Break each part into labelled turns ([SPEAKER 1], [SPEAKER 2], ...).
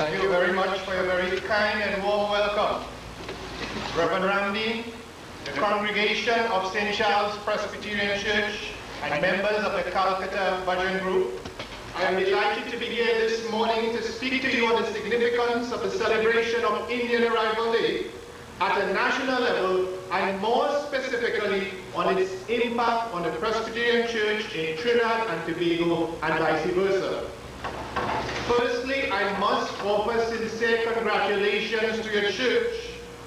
[SPEAKER 1] Thank you very much for your very kind and warm welcome. Reverend Randy, the congregation of St. Charles Presbyterian Church, and members of the Calcutta Bhajan Group, I am delighted to be here this morning to speak to you on the significance of the celebration of Indian Arrival Day at a national level, and more specifically on its impact on the Presbyterian Church in Trinidad and Tobago and vice versa. Firstly, I must offer sincere congratulations to your church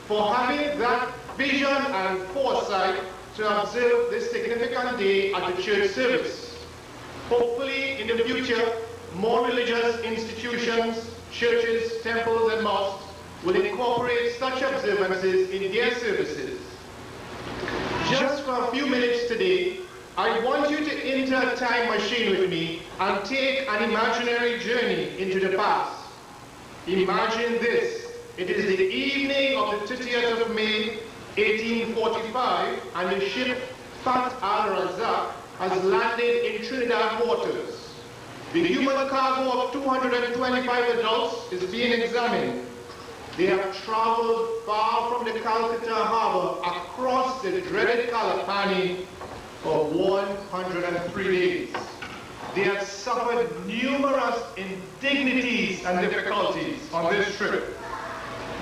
[SPEAKER 1] for having that vision and foresight to observe this significant day at the church service. Hopefully, in the future, more religious institutions, churches, temples, and mosques will incorporate such observances in their services. Just for a few minutes today, I want you to enter a time machine with me and take an imaginary journey into the past. Imagine this. It is the evening of the 30th of May, 1845, and the ship Fat Al-Razak has landed in Trinidad waters. The human cargo of 225 adults is being examined. They have traveled far from the Calcutta harbor across the dreaded Kalapani for 103 days. They have suffered numerous indignities and difficulties on this trip.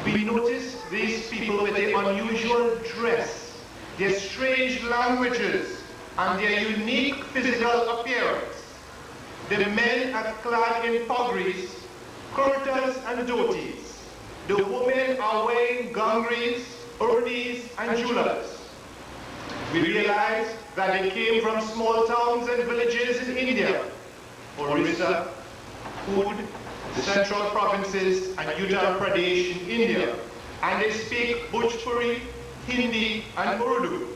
[SPEAKER 1] We notice these people with their unusual dress, their strange languages, and their unique physical appearance. The men are clad in pugrees, kurtas, and dhotis. The women are wearing gangrees, urnis, and jewelers. We realize that they came from small towns and villages in India, Orissa, Hood, the central provinces, and Uttar Pradesh in India, and they speak Bhojpuri, Hindi, and Urdu.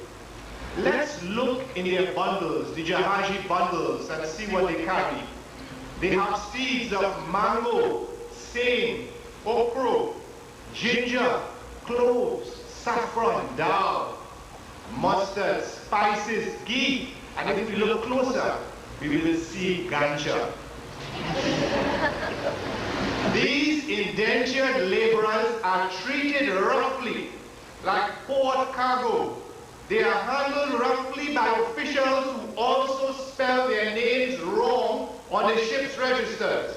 [SPEAKER 1] Let's look in their bundles, the Jahaji bundles, and see what they carry. They have seeds of mango, same, okra, ginger, cloves, saffron, dal, mustard, spices, ghee, and if we look closer, we will see ganja. These indentured laborers are treated roughly like port cargo. They are handled roughly by officials who also spell their names wrong on the ship's registers.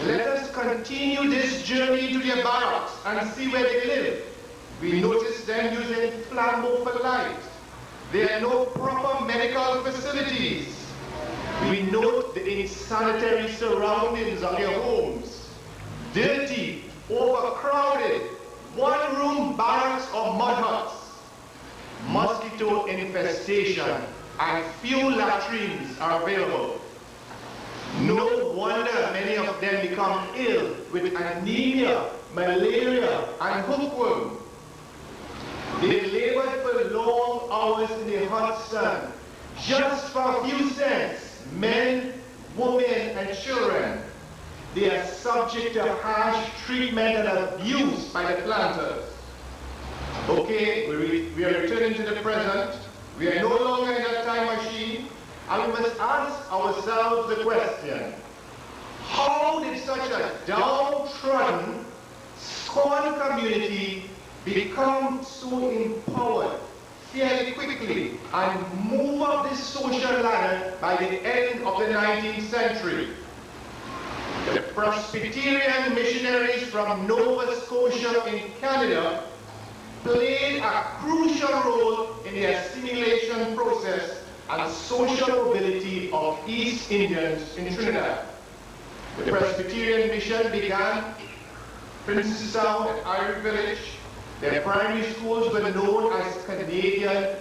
[SPEAKER 1] Let us continue this journey to their barracks and see where they live. We notice them using flambeau for light. There are no proper medical facilities. We note the insanitary surroundings of their homes. Dirty, overcrowded, one-room barracks or mud huts. Mosquito infestation and few latrines are available. No wonder many of them become ill with anemia, malaria, and hookworm. They labored for long hours in the hot sun, just for a few cents, men, women, and children. They are subject to harsh treatment and abuse by the planters. Okay, we are returning to the present. We are no longer in that time machine, and we must ask ourselves the question, how did such a downtrodden, scorned community become so empowered fairly quickly and move up this social ladder by the end of the 19th century? The Presbyterian missionaries from Nova Scotia in Canada played a crucial role in the assimilation process and social mobility of East Indians in Trinidad. The Presbyterian mission began Princess Town and Irish Village. Their primary schools were known as Canadian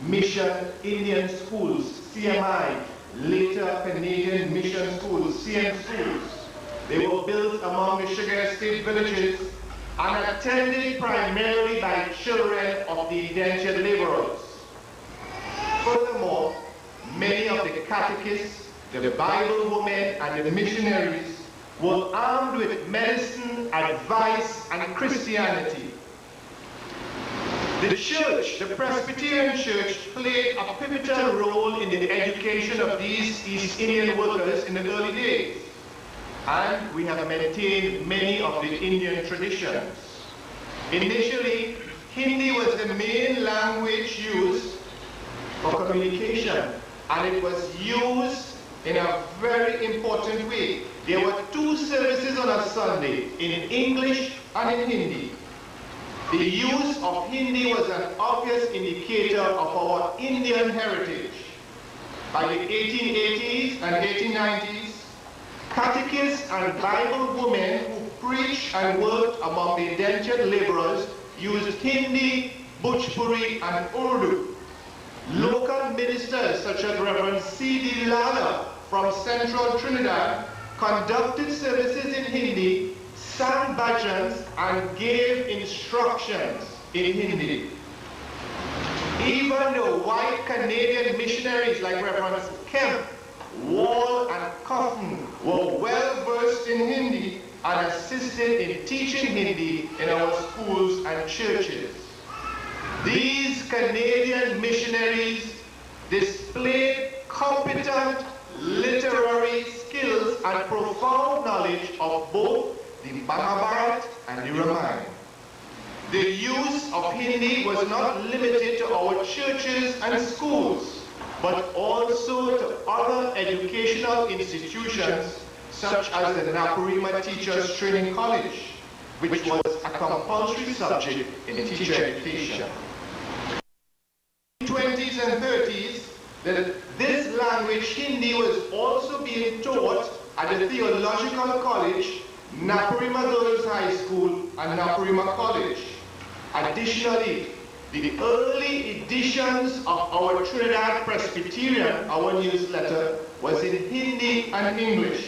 [SPEAKER 1] Mission Indian Schools, CMI, later Canadian Mission Schools, CM Schools. They were built among the sugar estate villages and attended primarily by children of the indentured laborers. Furthermore, many of the catechists, the Bible women, and the missionaries were armed with medicine, advice, and Christianity. The church, the Presbyterian Church, played a pivotal role in the education of these East Indian workers in the early days. and we have maintained many of the Indian traditions. Initially, Hindi was the main language used for communication, and it was used in a very important way. There were 2 services on a Sunday, in English and in Hindi. The use of Hindi was an obvious indicator of our Indian heritage. By the 1880s and 1890s, catechists and Bible women who preached and worked among the indentured laborers used Hindi, Bhojpuri, and Urdu. Local ministers such as Reverend C.D. Lala from central Trinidad conducted services in Hindi, sang bhajans, and gave instructions in Hindi. Even the white Canadian missionaries like Reverends Kemp, Wall, and Coffin were well versed in Hindi and assisted in teaching Hindi in our schools and churches. These Canadian missionaries displayed competent literary skills and profound knowledge of both the Mahabharata and the Ramayana. The use of Hindi was not limited to our churches and schools, but also to other educational institutions such as the Naparima Teachers Training College, which was a compulsory subject in teacher education. In the 20s and 30s, this language, Hindi, was also being taught at the Theological College, Naparima Girls High School, and Naparima College. Additionally, the early editions of our Trinidad Presbyterian, our newsletter, was in Hindi and English.